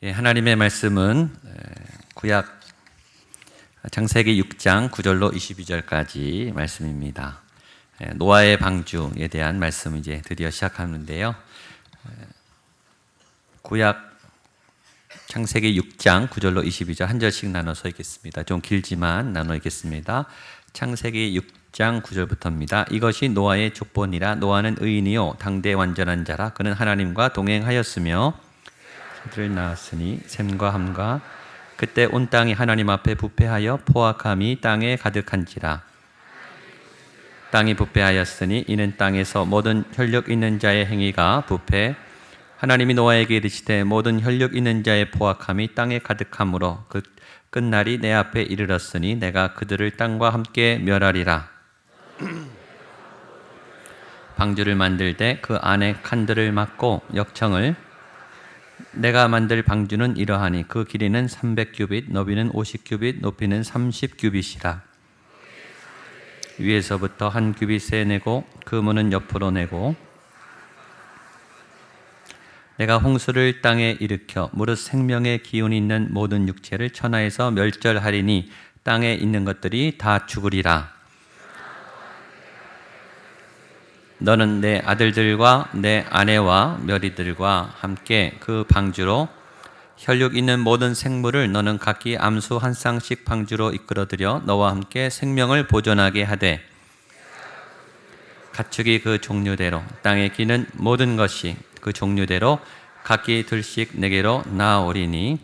하나님의 말씀은 구약 창세기 6장 9절로 22절까지 말씀입니다. 노아의 방주에 대한 말씀 이제 드디어 시작하는데요. 구약 창세기 6장 9절로 22절 한 절씩 나눠서 읽겠습니다. 좀 길지만 나눠 읽겠습니다. 창세기 6장 9절부터입니다. 이것이 노아의 족본이라. 노아는 의인이요 당대 완전한 자라. 그는 하나님과 동행하였으며 그들을 낳았으니 셈과 함과 그때 온 땅이 하나님 앞에 부패하여 포악함이 땅에 가득한지라. 땅이 부패하였으니 이는 땅에서 모든 혈육 있는 자의 행위가 부패. 하나님이 노아에게 이르시되 모든 혈육 있는 자의 포악함이 땅에 가득하므로 그 끝날이 내 앞에 이르렀으니 내가 그들을 땅과 함께 멸하리라. 방주를 만들되 그 안에 칸들을 막고 역청을 내가 만들 방주는 이러하니 그 길이는 300규빗, 너비는 50규빗, 높이는 30규빗이라. 위에서부터 한 규빗에 내고 그 문은 옆으로 내고 내가 홍수를 땅에 일으켜 무릇 생명의 기운이 있는 모든 육체를 천하에서 멸절하리니 땅에 있는 것들이 다 죽으리라. 너는 내 아들들과 내 아내와 멸이들과 함께 그 방주로 혈육 있는 모든 생물을 너는 각기 암수 한 쌍씩 방주로 이끌어들여 너와 함께 생명을 보존하게 하되 가축이 그 종류대로 땅에 기는 모든 것이 그 종류대로 각기 둘씩 내게로 나아오리니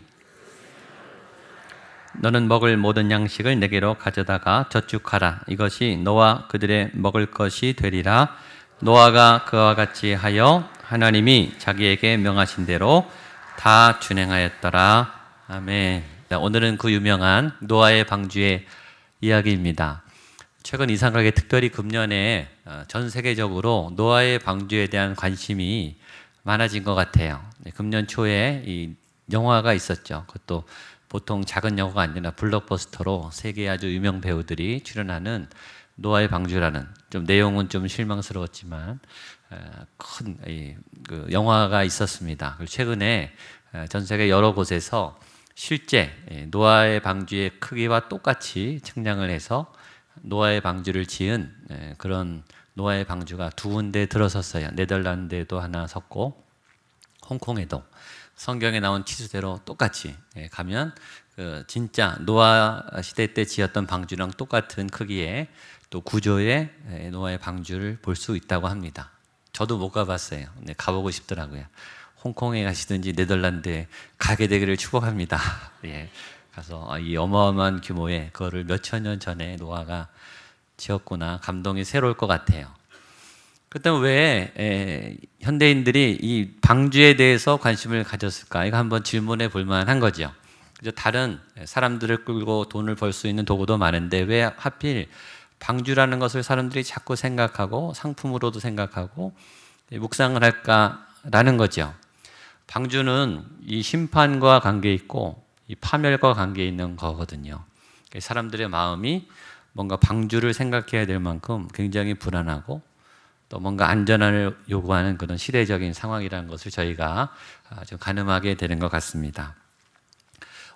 너는 먹을 모든 양식을 내게로 가져다가 저축하라. 이것이 너와 그들의 먹을 것이 되리라. 노아가 그와 같이 하여 하나님이 자기에게 명하신 대로 다 준행하였더라. 아멘. 오늘은 그 유명한 노아의 방주의 이야기입니다. 최근 이상하게 특별히 금년에 전 세계적으로 노아의 방주에 대한 관심이 많아진 것 같아요. 금년 초에 이 영화가 있었죠. 그것도 보통 작은 영화가 아니라 블록버스터로 세계 아주 유명 배우들이 출연하는 노아의 방주라는, 좀 내용은 좀 실망스러웠지만 큰 그 영화가 있었습니다. 그리고 최근에 전 세계 여러 곳에서 실제 노아의 방주의 크기와 똑같이 측량을 해서 노아의 방주를 지은 그런 노아의 방주가 두 군데 들어섰어요. 네덜란드에도 하나 섰고 홍콩에도. 성경에 나온 치수대로 똑같이 가면 그 진짜 노아 시대 때 지었던 방주랑 똑같은 크기의 또 구조의 노아의 방주를 볼 수 있다고 합니다. 저도 못 가봤어요. 네, 가보고 싶더라고요. 홍콩에 가시든지 네덜란드에 가게 되기를 축복합니다. 예, 가서 이 어마어마한 규모의 그거를 몇천 년 전에 노아가 지었구나, 감동이 새로울 것 같아요. 그렇다면 왜 현대인들이 이 방주에 대해서 관심을 가졌을까? 이거 한번 질문해 볼 만한 거죠. 다른 사람들을 끌고 돈을 벌 수 있는 도구도 많은데 왜 하필 방주라는 것을 사람들이 자꾸 생각하고 상품으로도 생각하고 묵상을 할까라는 거죠. 방주는 이 심판과 관계 있고 이 파멸과 관계 있는 거거든요. 사람들의 마음이 뭔가 방주를 생각해야 될 만큼 굉장히 불안하고 또 뭔가 안전을 요구하는 그런 시대적인 상황이라는 것을 저희가 좀 가늠하게 되는 것 같습니다.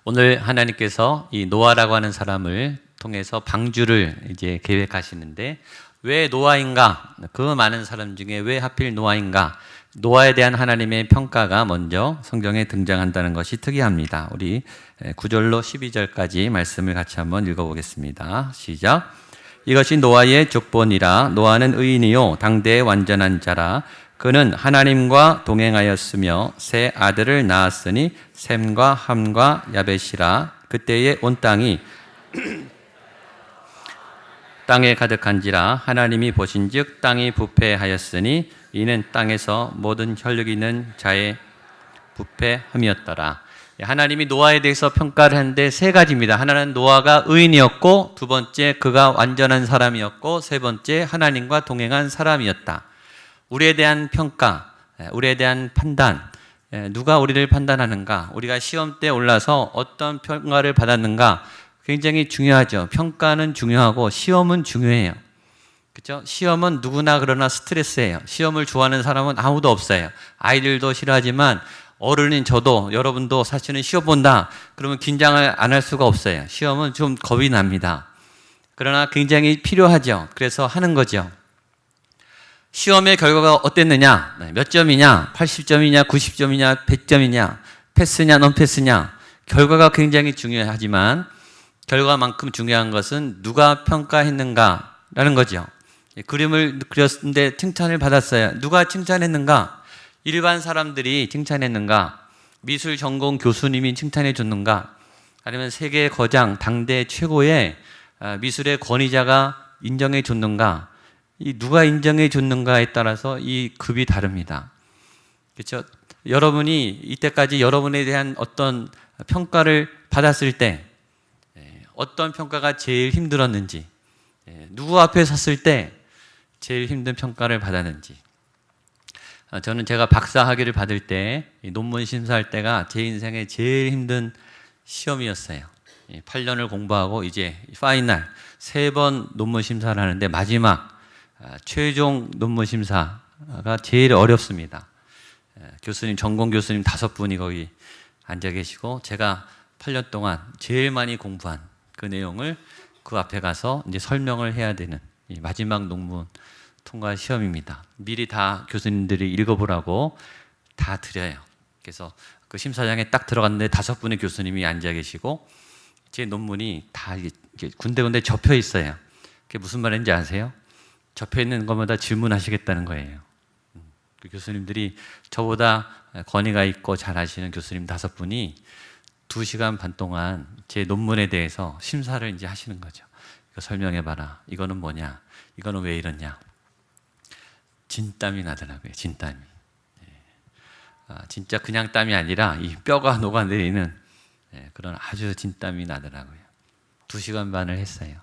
오늘 하나님께서 이 노아라고 하는 사람을 통해서 방주를 이제 계획하시는데 왜 노아인가? 그 많은 사람 중에 왜 하필 노아인가? 노아에 대한 하나님의 평가가 먼저 성경에 등장한다는 것이 특이합니다. 우리 9절로 12절까지 말씀을 같이 한번 읽어보겠습니다. 시작. 이것이 노아의 족본이라. 노아는 의인이요 당대의 완전한 자라. 그는 하나님과 동행하였으며 세 아들을 낳았으니 셈과 함과 야벳이라. 그때에 온 땅이 땅에 가득한지라. 하나님이 보신즉 땅이 부패하였으니 이는 땅에서 모든 혈육 있는 자의 부패함이었더라. 하나님이 노아에 대해서 평가를 하는데 세 가지입니다. 하나는 노아가 의인이었고, 두 번째 그가 완전한 사람이었고, 세 번째 하나님과 동행한 사람이었다. 우리에 대한 평가, 우리에 대한 판단, 누가 우리를 판단하는가, 우리가 시험 때 올라서 어떤 평가를 받았는가 굉장히 중요하죠. 평가는 중요하고 시험은 중요해요. 그렇죠? 시험은 누구나 그러나 스트레스예요. 시험을 좋아하는 사람은 아무도 없어요. 아이들도 싫어하지만 어른인 저도 여러분도 사실은 시험 본다 그러면 긴장을 안 할 수가 없어요. 시험은 좀 겁이 납니다. 그러나 굉장히 필요하죠. 그래서 하는 거죠. 시험의 결과가 어땠느냐? 몇 점이냐? 80점이냐? 90점이냐? 100점이냐? 패스냐? 논패스냐? 결과가 굉장히 중요하지만 결과만큼 중요한 것은 누가 평가했는가라는 거죠. 그림을 그렸는데 칭찬을 받았어요. 누가 칭찬했는가? 일반 사람들이 칭찬했는가? 미술 전공 교수님이 칭찬해 줬는가? 아니면 세계 거장, 당대 최고의 미술의 권위자가 인정해 줬는가? 이 누가 인정해 줬는가에 따라서 이 급이 다릅니다. 그렇죠? 여러분이 이때까지 여러분에 대한 어떤 평가를 받았을 때 어떤 평가가 제일 힘들었는지, 누구 앞에 섰을 때 제일 힘든 평가를 받았는지. 저는 제가 박사 학위를 받을 때 논문 심사할 때가 제 인생의 제일 힘든 시험이었어요. 8년을 공부하고 이제 파이널 3번 논문 심사를 하는데 마지막 최종 논문 심사가 제일 어렵습니다. 교수님, 전공 교수님 5분이 거기 앉아 계시고 제가 8년 동안 제일 많이 공부한 그 내용을 그 앞에 가서 이제 설명을 해야 되는 이 마지막 논문 통과 시험입니다. 미리 다 교수님들이 읽어보라고 다 드려요. 그래서 그 심사장에 딱 들어갔는데 5분의 교수님이 앉아 계시고 제 논문이 다 군데군데 접혀 있어요. 그게 무슨 말인지 아세요? 접혀 있는 것마다 질문하시겠다는 거예요. 그 교수님들이 저보다 권위가 있고 잘 아시는 교수님 5분이 2시간 반 동안 제 논문에 대해서 심사를 이제 하시는 거죠. 이거 설명해봐라. 이거는 뭐냐? 이거는 왜 이러냐? 진땀이 나더라고요. 진땀이. 진짜 그냥 땀이 아니라 이 뼈가 녹아내리는 그런 아주 진땀이 나더라고요. 2시간 반을 했어요.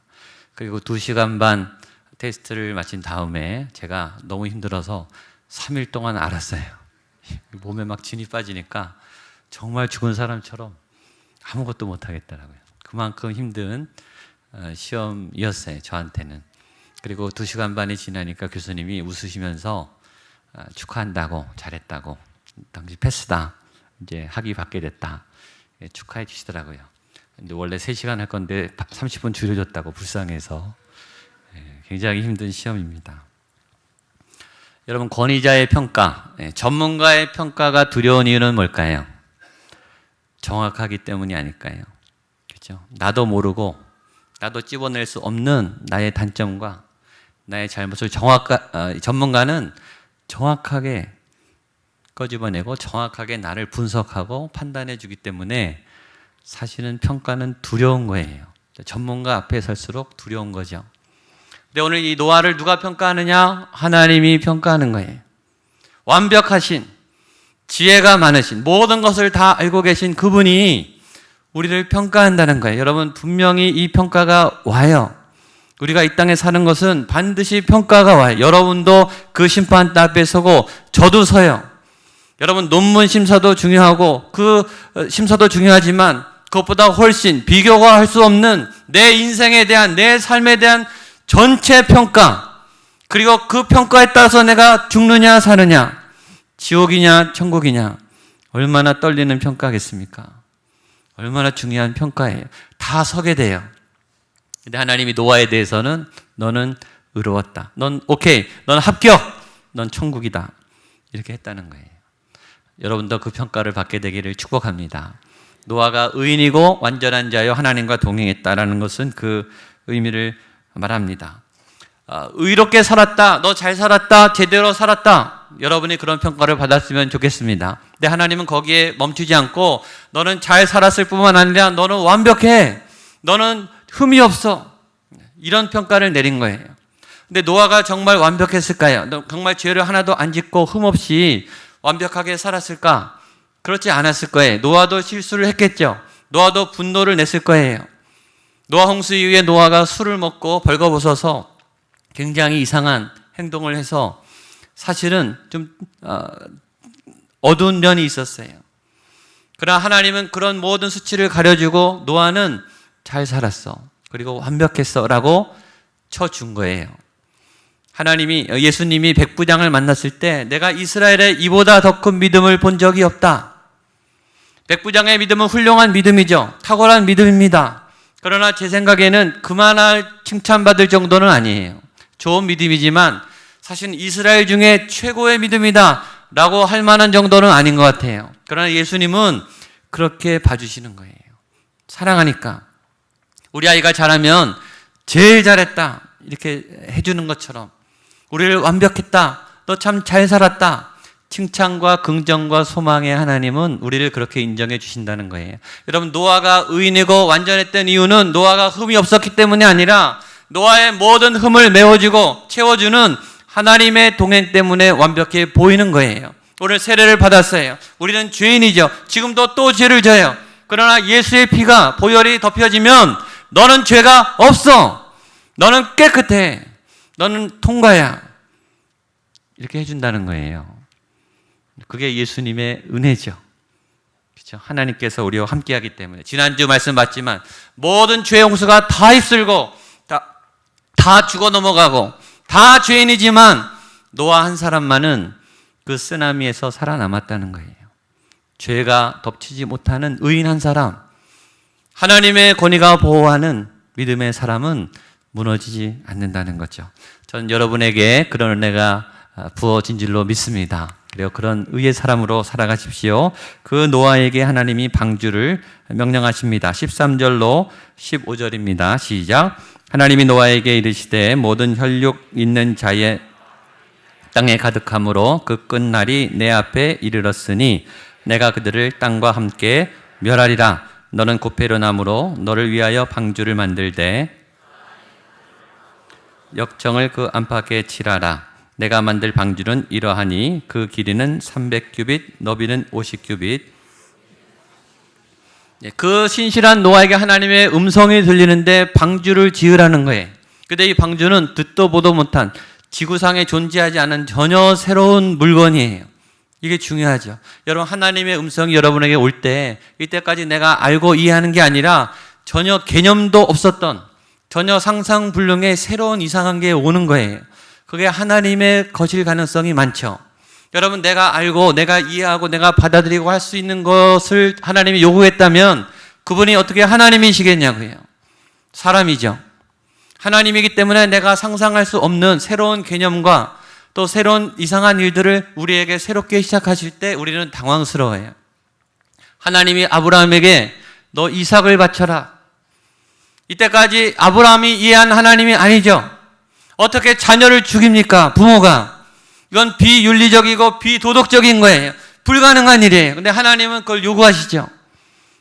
그리고 2시간 반 테스트를 마친 다음에 제가 너무 힘들어서 3일 동안 앓았어요. 몸에 막 진이 빠지니까 정말 죽은 사람처럼 아무것도 못하겠더라고요. 그만큼 힘든 시험이었어요, 저한테는. 그리고 2시간 반이 지나니까 교수님이 웃으시면서 축하한다고, 잘했다고, 당시 패스다, 이제 학위 받게 됐다, 축하해 주시더라고요. 근데 원래 3시간 할 건데 30분 줄여줬다고 불쌍해서 굉장히 힘든 시험입니다. 여러분, 권위자의 평가, 전문가의 평가가 두려운 이유는 뭘까요? 정확하기 때문이 아닐까요? 그렇죠? 나도 모르고 나도 찝어낼 수 없는 나의 단점과 나의 잘못을 전문가는 정확하게 꺼집어내고 정확하게 나를 분석하고 판단해 주기 때문에 사실은 평가는 두려운 거예요. 전문가 앞에 설수록 두려운 거죠. 근데 오늘 이 노아를 누가 평가하느냐? 하나님이 평가하는 거예요. 완벽하신, 지혜가 많으신, 모든 것을 다 알고 계신 그분이 우리를 평가한다는 거예요. 여러분, 분명히 이 평가가 와요. 우리가 이 땅에 사는 것은 반드시 평가가 와요. 여러분도 그 심판 앞에 서고 저도 서요. 여러분, 논문 심사도 중요하고 그 심사도 중요하지만 그것보다 훨씬 비교가 할 수 없는 내 인생에 대한, 내 삶에 대한 전체 평가, 그리고 그 평가에 따라서 내가 죽느냐 사느냐, 지옥이냐 천국이냐, 얼마나 떨리는 평가겠습니까? 얼마나 중요한 평가예요. 다 서게 돼요. 근데 하나님이 노아에 대해서는 너는 의로웠다, 넌 오케이, 넌 합격, 넌 천국이다, 이렇게 했다는 거예요. 여러분도 그 평가를 받게 되기를 축복합니다. 노아가 의인이고 완전한 자여 하나님과 동행했다라는 것은 그 의미를 말합니다. 의롭게 살았다, 너 잘 살았다, 제대로 살았다, 여러분이 그런 평가를 받았으면 좋겠습니다. 근데 하나님은 거기에 멈추지 않고 너는 잘 살았을 뿐만 아니라 너는 완벽해, 너는 흠이 없어, 이런 평가를 내린 거예요. 근데 노아가 정말 완벽했을까요? 정말 죄를 하나도 안 짓고 흠 없이 완벽하게 살았을까? 그렇지 않았을 거예요. 노아도 실수를 했겠죠. 노아도 분노를 냈을 거예요. 노아 홍수 이후에 노아가 술을 먹고 벌거벗어서 굉장히 이상한 행동을 해서 사실은 좀 어두운 면이 있었어요. 그러나 하나님은 그런 모든 수치를 가려주고 노아는 잘 살았어, 그리고 완벽했어 라고 쳐준 거예요. 예수님이 백부장을 만났을 때 내가 이스라엘에 이보다 더 큰 믿음을 본 적이 없다, 백부장의 믿음은 훌륭한 믿음이죠. 탁월한 믿음입니다. 그러나 제 생각에는 그만할 칭찬받을 정도는 아니에요. 좋은 믿음이지만 사실 이스라엘 중에 최고의 믿음이다 라고 할 만한 정도는 아닌 것 같아요. 그러나 예수님은 그렇게 봐주시는 거예요. 사랑하니까. 우리 아이가 잘하면 제일 잘했다 이렇게 해주는 것처럼, 우리를 완벽했다, 너 참 잘 살았다, 칭찬과 긍정과 소망의 하나님은 우리를 그렇게 인정해 주신다는 거예요. 여러분, 노아가 의인이고 완전했던 이유는 노아가 흠이 없었기 때문이 아니라 노아의 모든 흠을 메워주고 채워주는 하나님의 동행 때문에 완벽해 보이는 거예요. 오늘 세례를 받았어요. 우리는 죄인이죠. 지금도 또 죄를 져요. 그러나 예수의 피가 보혈이 덮여지면 너는 죄가 없어, 너는 깨끗해, 너는 통과야, 이렇게 해준다는 거예요. 그게 예수님의 은혜죠. 그렇죠? 하나님께서 우리와 함께하기 때문에. 지난주 말씀 봤지만 모든 죄 홍수가 다 휩쓸고 다 죽어 넘어가고 다 죄인이지만 노아 한 사람만은 그 쓰나미에서 살아남았다는 거예요. 죄가 덮치지 못하는 의인 한 사람, 하나님의 권위가 보호하는 믿음의 사람은 무너지지 않는다는 거죠. 전 여러분에게 그런 은혜가 부어진 줄로 믿습니다. 그리고 그런 의의 사람으로 살아가십시오. 그 노아에게 하나님이 방주를 명령하십니다. 13절로 15절입니다. 시작. 하나님이 노아에게 이르시되 모든 혈육 있는 자의 땅에 가득함으로 그 끝날이 내 앞에 이르렀으니 내가 그들을 땅과 함께 멸하리라. 너는 고페르나무로 너를 위하여 방주를 만들되 역청을 그 안팎에 칠하라. 내가 만들 방주는 이러하니 그 길이는 300규빗, 너비는 50규빗. 그 신실한 노아에게 하나님의 음성이 들리는데 방주를 지으라는 거예요. 근데 이 방주는 듣도 보도 못한, 지구상에 존재하지 않은 전혀 새로운 물건이에요. 이게 중요하죠. 여러분, 하나님의 음성이 여러분에게 올 때, 이때까지 내가 알고 이해하는 게 아니라 전혀 개념도 없었던, 전혀 상상불능의 새로운 이상한 게 오는 거예요. 그게 하나님의 것일 가능성이 많죠. 여러분, 내가 알고 내가 이해하고 내가 받아들이고 할 수 있는 것을 하나님이 요구했다면 그분이 어떻게 하나님이시겠냐고요. 사람이죠. 하나님이기 때문에 내가 상상할 수 없는 새로운 개념과 또 새로운 이상한 일들을 우리에게 새롭게 시작하실 때 우리는 당황스러워요. 하나님이 아브라함에게 너 이삭을 바쳐라. 이때까지 아브라함이 이해한 하나님이 아니죠. 어떻게 자녀를 죽입니까? 부모가. 이건 비윤리적이고 비도덕적인 거예요. 불가능한 일이에요. 근데 하나님은 그걸 요구하시죠.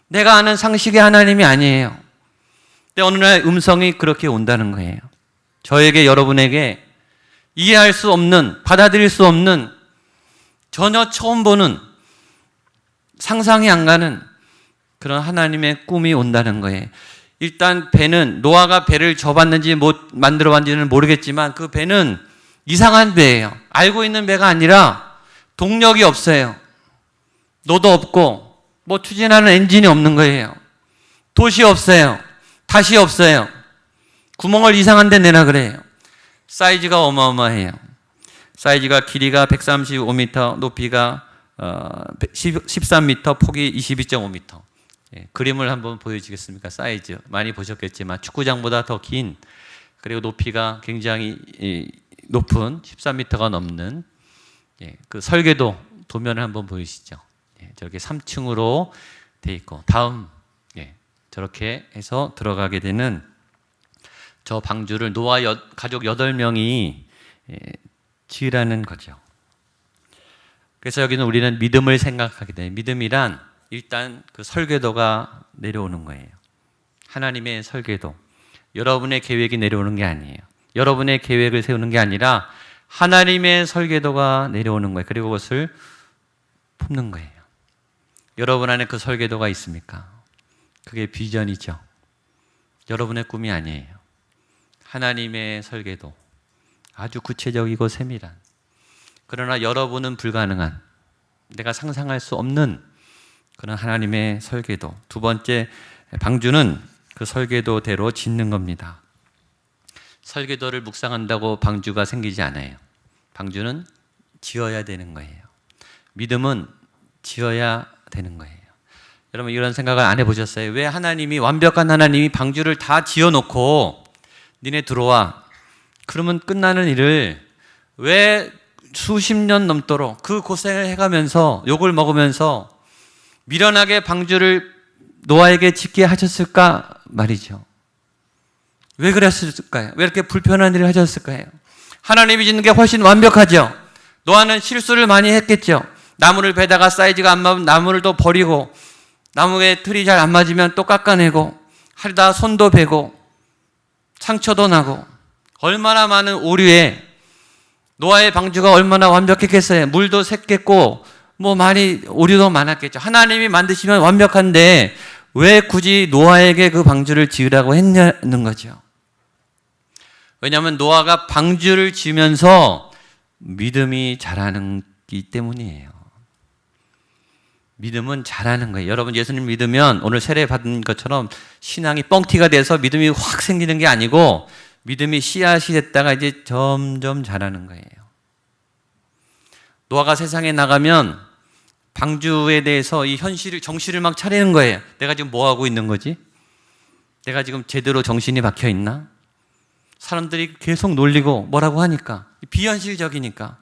내가 아는 상식의 하나님이 아니에요. 근데 어느 날 음성이 그렇게 온다는 거예요. 저에게, 여러분에게 이해할 수 없는, 받아들일 수 없는, 전혀 처음 보는, 상상이 안 가는 그런 하나님의 꿈이 온다는 거예요. 일단 배는, 노아가 배를 접었는지 못 만들어봤는지는 모르겠지만 그 배는 이상한 배예요. 알고 있는 배가 아니라 동력이 없어요. 노도 없고 뭐 추진하는 엔진이 없는 거예요. 돛이 없어요. 닷이 없어요. 구멍을 이상한 데 내나 그래요. 사이즈가 어마어마해요. 사이즈가 길이가 135m, 높이가 13m, 폭이 22.5m. 예, 그림을 한번 보여주겠습니까? 사이즈 많이 보셨겠지만 축구장보다 더 긴, 그리고 높이가 굉장히 높은 13m가 넘는, 예, 그 설계도 도면을 한번 보이시죠? 예, 저렇게 3층으로 돼 있고, 다음, 예, 저렇게 해서 들어가게 되는 저 방주를 노아 가족 8명이 지으라는 거죠. 그래서 여기는 우리는 믿음을 생각하게 돼요. 믿음이란 일단 그 설계도가 내려오는 거예요. 하나님의 설계도. 여러분의 계획이 내려오는 게 아니에요. 여러분의 계획을 세우는 게 아니라 하나님의 설계도가 내려오는 거예요. 그리고 그것을 품는 거예요. 여러분 안에 그 설계도가 있습니까? 그게 비전이죠. 여러분의 꿈이 아니에요. 하나님의 설계도. 아주 구체적이고 세밀한. 그러나 여러분은 불가능한, 내가 상상할 수 없는 그런 하나님의 설계도. 두 번째, 방주는 그 설계도대로 짓는 겁니다. 설계도를 묵상한다고 방주가 생기지 않아요. 방주는 지어야 되는 거예요. 믿음은 지어야 되는 거예요. 여러분 이런 생각을 안 해보셨어요? 왜 하나님이, 완벽한 하나님이 방주를 다 지어놓고 니네 들어와, 그러면 끝나는 일을 왜 수십 년 넘도록 그 고생을 해가면서 욕을 먹으면서 미련하게 방주를 노아에게 짓게 하셨을까 말이죠. 왜 그랬을까요? 왜 이렇게 불편한 일을 하셨을까요? 하나님이 짓는 게 훨씬 완벽하죠. 노아는 실수를 많이 했겠죠. 나무를 베다가 사이즈가 안 맞으면 나무를 또 버리고, 나무에 틀이 잘 안 맞으면 또 깎아내고, 하려다 손도 베고 상처도 나고, 얼마나 많은 오류에, 노아의 방주가 얼마나 완벽했겠어요. 물도 샜겠고 많이 오류도 많았겠죠. 하나님이 만드시면 완벽한데 왜 굳이 노아에게 그 방주를 지으라고 했냐는 거죠. 왜냐하면 노아가 방주를 지으면서 믿음이 자라는 기 때문이에요. 믿음은 자라는 거예요. 여러분 예수님 믿으면 오늘 세례 받은 것처럼 신앙이 뻥튀가 돼서 믿음이 확 생기는 게 아니고, 믿음이 씨앗이 됐다가 이제 점점 자라는 거예요. 노아가 세상에 나가면 방주에 대해서 이 현실을, 정신을 막 차리는 거예요. 내가 지금 뭐 하고 있는 거지? 내가 지금 제대로 정신이 박혀 있나? 사람들이 계속 놀리고 뭐라고 하니까, 비현실적이니까.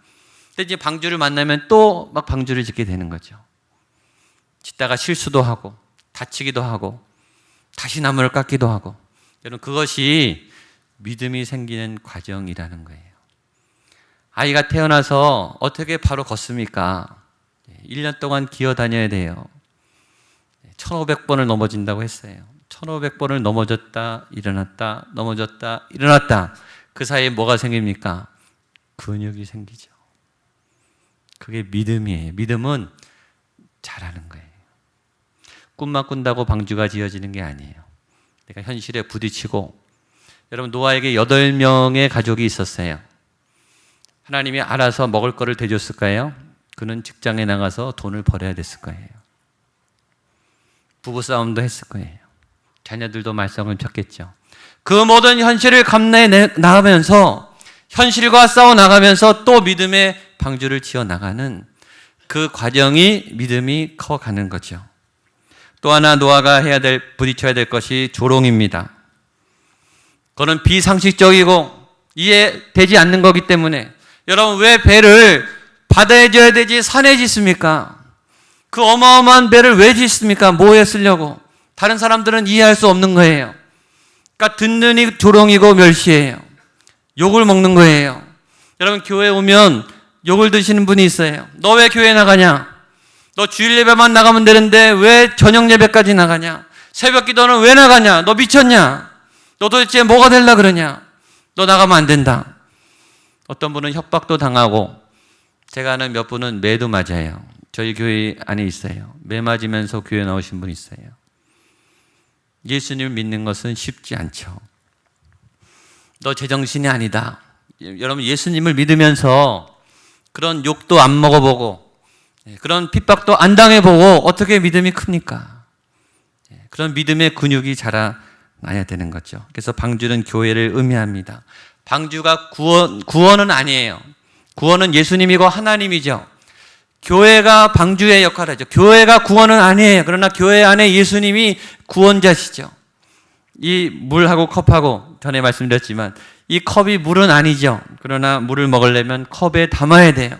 근데 이제 방주를 만나면 또 막 방주를 짓게 되는 거죠. 짓다가 실수도 하고 다치기도 하고 다시 나무를 깎기도 하고. 여러분 그것이 믿음이 생기는 과정이라는 거예요. 아이가 태어나서 어떻게 바로 걷습니까? 1년 동안 기어 다녀야 돼요. 1500번을 넘어진다고 했어요. 1500번을 넘어졌다 일어났다 넘어졌다 일어났다. 그 사이에 뭐가 생깁니까? 근육이 생기죠. 그게 믿음이에요. 믿음은 자라는 거예요. 꿈만 꾼다고 방주가 지어지는 게 아니에요. 내가 현실에 부딪히고. 여러분 노아에게 8명의 가족이 있었어요. 하나님이 알아서 먹을 거를 대줬을까요? 그는 직장에 나가서 돈을 벌어야 됐을 거예요. 부부싸움도 했을 거예요. 자녀들도 말썽을 폈겠죠. 그 모든 현실을 감내해 나가면서, 현실과 싸워 나가면서 또 믿음의 방주를 지어 나가는 그 과정이 믿음이 커가는 거죠. 또 하나 노아가 부딪혀야 될 것이 조롱입니다. 그거는 비상식적이고 이해되지 않는 거기 때문에, 여러분 왜 배를 바다에 지어야 되지 산에 짓습니까? 그 어마어마한 배를 왜 짓습니까? 뭐에 쓰려고? 다른 사람들은 이해할 수 없는 거예요. 그러니까 듣는이 조롱이고 멸시예요. 욕을 먹는 거예요. 여러분 교회 오면 욕을 드시는 분이 있어요. 너 왜 교회 나가냐? 너 주일 예배만 나가면 되는데 왜 저녁 예배까지 나가냐? 새벽 기도는 왜 나가냐? 너 미쳤냐? 너 도대체 뭐가 되려 그러냐? 너 나가면 안 된다. 어떤 분은 협박도 당하고, 제가 아는 몇 분은 매도 맞아요. 저희 교회 안에 있어요. 매 맞으면서 교회 나오신 분 있어요. 예수님을 믿는 것은 쉽지 않죠. 너 제정신이 아니다. 여러분 예수님을 믿으면서 그런 욕도 안 먹어보고 그런 핍박도 안 당해보고 어떻게 믿음이 큽니까? 그런 믿음의 근육이 자라나야 되는 거죠. 그래서 방주는 교회를 의미합니다. 방주가 구원은 아니에요. 구원은 예수님이고 하나님이죠. 교회가 방주의 역할을 하죠. 교회가 구원은 아니에요. 그러나 교회 안에 예수님이 구원자시죠. 이 물하고 컵하고 전에 말씀드렸지만 이 컵이 물은 아니죠. 그러나 물을 먹으려면 컵에 담아야 돼요.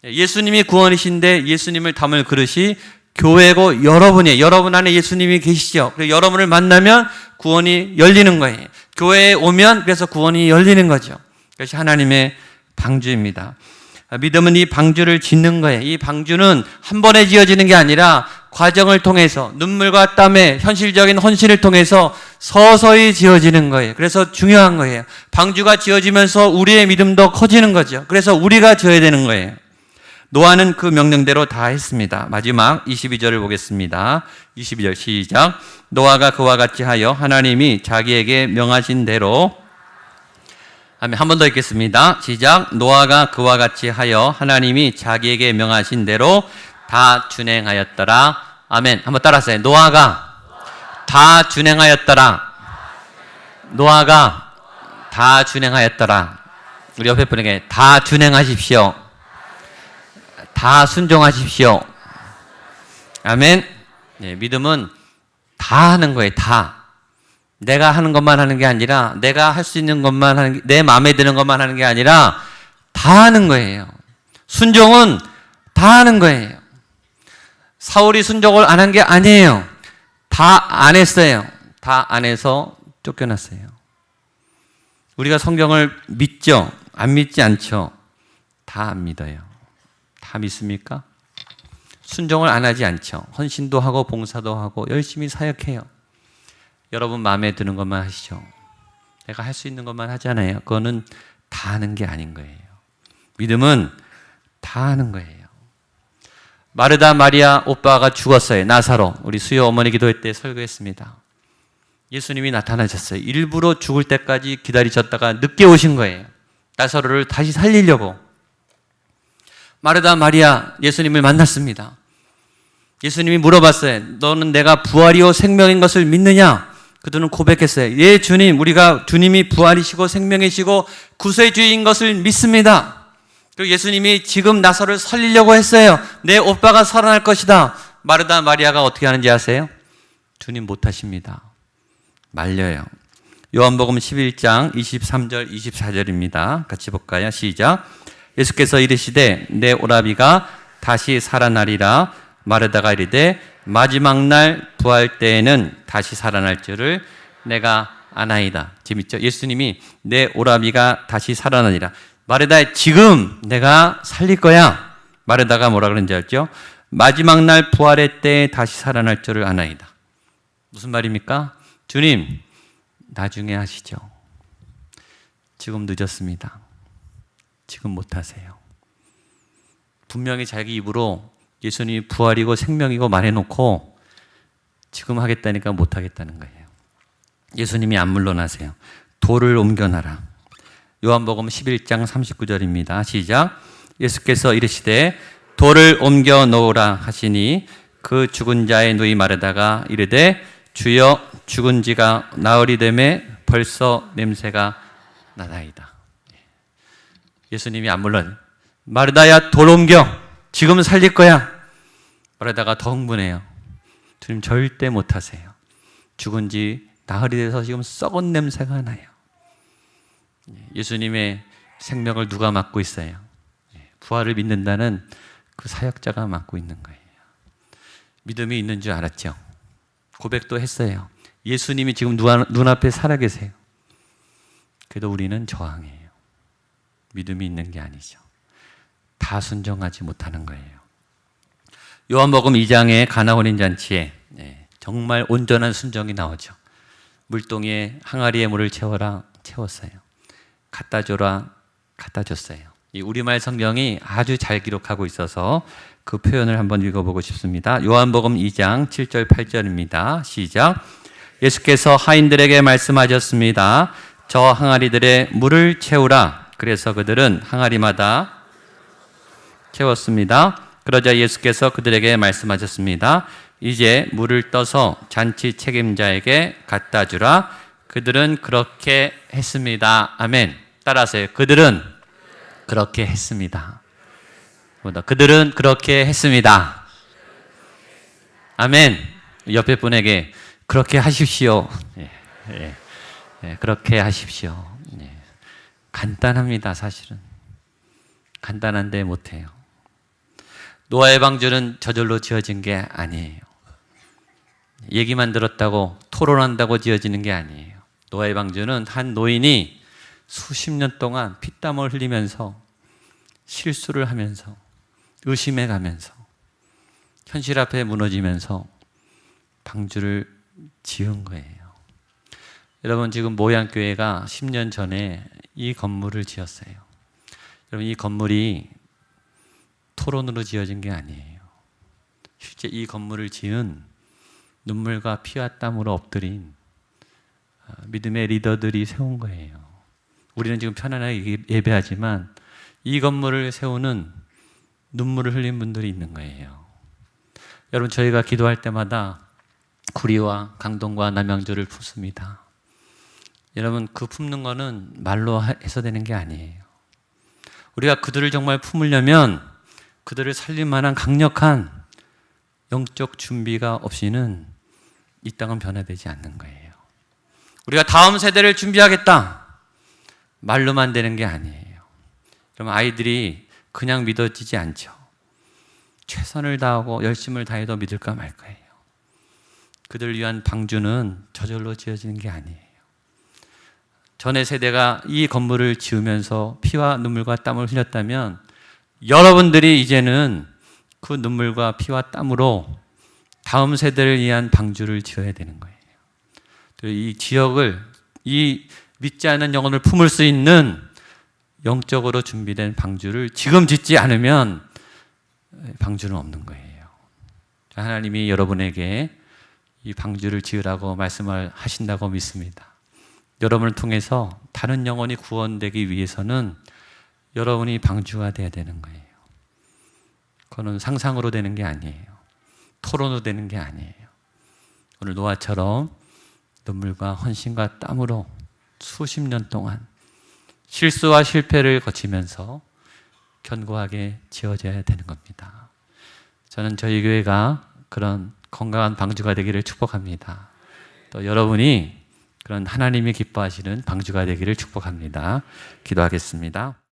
예수님이 구원이신데 예수님을 담을 그릇이 교회고 여러분이에요. 여러분 안에 예수님이 계시죠. 그래서 여러분을 만나면 구원이 열리는 거예요. 교회에 오면 그래서 구원이 열리는 거죠. 그것이 하나님의 방주입니다. 믿음은 이 방주를 짓는 거예요. 이 방주는 한 번에 지어지는 게 아니라 과정을 통해서 눈물과 땀의 현실적인 헌신을 통해서 서서히 지어지는 거예요. 그래서 중요한 거예요. 방주가 지어지면서 우리의 믿음도 커지는 거죠. 그래서 우리가 지어야 되는 거예요. 노아는 그 명령대로 다 했습니다. 마지막 22절을 보겠습니다. 22절 시작. 노아가 그와 같이 하여 하나님이 자기에게 명하신 대로, 아멘. 한 번 더 읽겠습니다. 시작. 노아가 그와 같이 하여 하나님이 자기에게 명하신 대로 다 준행하였더라. 아멘. 한번 따라하세요. 노아가 다 준행하였더라. 노아가 다 준행하였더라. 우리 옆에 분에게 다 준행하십시오. 다 순종하십시오. 아멘. 예, 믿음은 다 하는 거예요. 다. 내가 하는 것만 하는 게 아니라, 내가 할 수 있는 것만 하는 게, 내 마음에 드는 것만 하는 게 아니라 다 하는 거예요. 순종은 다 하는 거예요. 사울이 순종을 안 한 게 아니에요. 다 안 했어요. 다 안 해서 쫓겨났어요. 우리가 성경을 믿죠? 안 믿지 않죠? 다 안 믿어요. 다 믿습니까? 순종을 안 하지 않죠. 헌신도 하고 봉사도 하고 열심히 사역해요. 여러분 마음에 드는 것만 하시죠. 내가 할 수 있는 것만 하잖아요. 그거는 다 하는 게 아닌 거예요. 믿음은 다 하는 거예요. 마르다 마리아 오빠가 죽었어요. 나사로. 우리 수요 어머니 기도회 때 설교했습니다. 예수님이 나타나셨어요. 일부러 죽을 때까지 기다리셨다가 늦게 오신 거예요. 나사로를 다시 살리려고. 마르다 마리아 예수님을 만났습니다. 예수님이 물어봤어요. 너는 내가 부활이요 생명인 것을 믿느냐? 그들은 고백했어요. 예, 주님, 우리가 주님이 부활이시고 생명이시고 구세주인 것을 믿습니다. 그리고 예수님이 지금 나사로를 살리려고 했어요. 내 오빠가 살아날 것이다. 마르다 마리아가 어떻게 하는지 아세요? 주님 못하십니다. 말려요. 요한복음 11장 23절 24절입니다. 같이 볼까요? 시작. 예수께서 이르시되 내 오라비가 다시 살아나리라. 마르다가 이르되 마지막 날 부활 때에는 다시 살아날 줄을 내가 아나이다. 재밌죠? 예수님이 내 오라비가 다시 살아나리라. 마르다 지금 내가 살릴 거야. 마르다가 뭐라 그런지 알죠? 마지막 날 부활의 때에 다시 살아날 줄을 아나이다. 무슨 말입니까? 주님 나중에 하시죠. 지금 늦었습니다. 지금 못하세요. 분명히 자기 입으로 예수님이 부활이고 생명이고 말해놓고 지금 하겠다니까 못하겠다는 거예요. 예수님이 안 물러나세요. 돌을 옮겨놔라. 요한복음 11장 39절입니다. 시작. 예수께서 이르시되 돌을 옮겨 놓으라 하시니 그 죽은 자의 누이 마르다가 이르되 주여 죽은 지가 나흘이 되매 벌써 냄새가 나나이다. 예수님이 안 물러나요. 마르다야 돌 옮겨. 지금 살릴 거야. 마르다가 더 흥분해요. 주님 절대 못하세요. 죽은 지 나흘이 돼서 지금 썩은 냄새가 나요. 예수님의 생명을 누가 맡고 있어요? 부활을 믿는다는 그 사역자가 맡고 있는 거예요. 믿음이 있는 줄 알았죠. 고백도 했어요. 예수님이 지금 눈앞에 살아계세요. 그래도 우리는 저항해요. 믿음이 있는 게 아니죠. 다 순종하지 못하는 거예요. 요한복음 2장의 가나혼인 잔치에 정말 온전한 순종이 나오죠. 물동이에 항아리에 물을 채워라, 채웠어요. 갖다 줘라, 갖다 줬어요. 이 우리말 성경이 아주 잘 기록하고 있어서 그 표현을 한번 읽어보고 싶습니다. 요한복음 2장 7절 8절입니다. 시작. 예수께서 하인들에게 말씀하셨습니다. 저 항아리들의 물을 채우라. 그래서 그들은 항아리마다 채웠습니다. 그러자 예수께서 그들에게 말씀하셨습니다. 이제 물을 떠서 잔치 책임자에게 갖다 주라. 그들은 그렇게 했습니다. 아멘. 따라하세요. 그들은 그렇게 했습니다. 그들은 그렇게 했습니다. 아멘. 옆에 분에게 그렇게 하십시오. 그렇게 하십시오. 간단합니다, 사실은. 간단한데 못해요. 노아의 방주는 저절로 지어진 게 아니에요. 얘기만 들었다고 토론한다고 지어지는 게 아니에요. 노아의 방주는 한 노인이 수십 년 동안 피땀을 흘리면서 실수를 하면서 의심해 가면서 현실 앞에 무너지면서 방주를 지은 거예요. 여러분 지금 모양교회가 10년 전에 이 건물을 지었어요. 여러분 이 건물이 토론으로 지어진 게 아니에요. 실제 이 건물을 지은 눈물과 피와 땀으로 엎드린 믿음의 리더들이 세운 거예요. 우리는 지금 편안하게 예배하지만 이 건물을 세우는 눈물을 흘린 분들이 있는 거예요. 여러분 저희가 기도할 때마다 구리와 강동과 남양주를 품습니다. 여러분 그 품는 거는 말로 해서 되는 게 아니에요. 우리가 그들을 정말 품으려면 그들을 살릴 만한 강력한 영적 준비가 없이는 이 땅은 변화되지 않는 거예요. 우리가 다음 세대를 준비하겠다. 말로만 되는 게 아니에요. 그럼 아이들이 그냥 믿어지지 않죠. 최선을 다하고 열심을 다해도 믿을까 말 거예요. 그들을 위한 방주는 저절로 지어지는 게 아니에요. 전에 세대가 이 건물을 지으면서 피와 눈물과 땀을 흘렸다면 여러분들이 이제는 그 눈물과 피와 땀으로 다음 세대를 위한 방주를 지어야 되는 거예요. 이 지역을, 이 믿지 않는 영혼을 품을 수 있는 영적으로 준비된 방주를 지금 짓지 않으면 방주는 없는 거예요. 하나님이 여러분에게 이 방주를 지으라고 말씀을 하신다고 믿습니다. 여러분을 통해서 다른 영혼이 구원되기 위해서는 여러분이 방주가 되어야 되는 거예요. 그거는 상상으로 되는 게 아니에요. 토론으로 되는 게 아니에요. 오늘 노아처럼 눈물과 헌신과 땀으로 수십 년 동안 실수와 실패를 거치면서 견고하게 지어져야 되는 겁니다. 저는 저희 교회가 그런 건강한 방주가 되기를 축복합니다. 또 여러분이 그런 하나님이 기뻐하시는 방주가 되기를 축복합니다. 기도하겠습니다.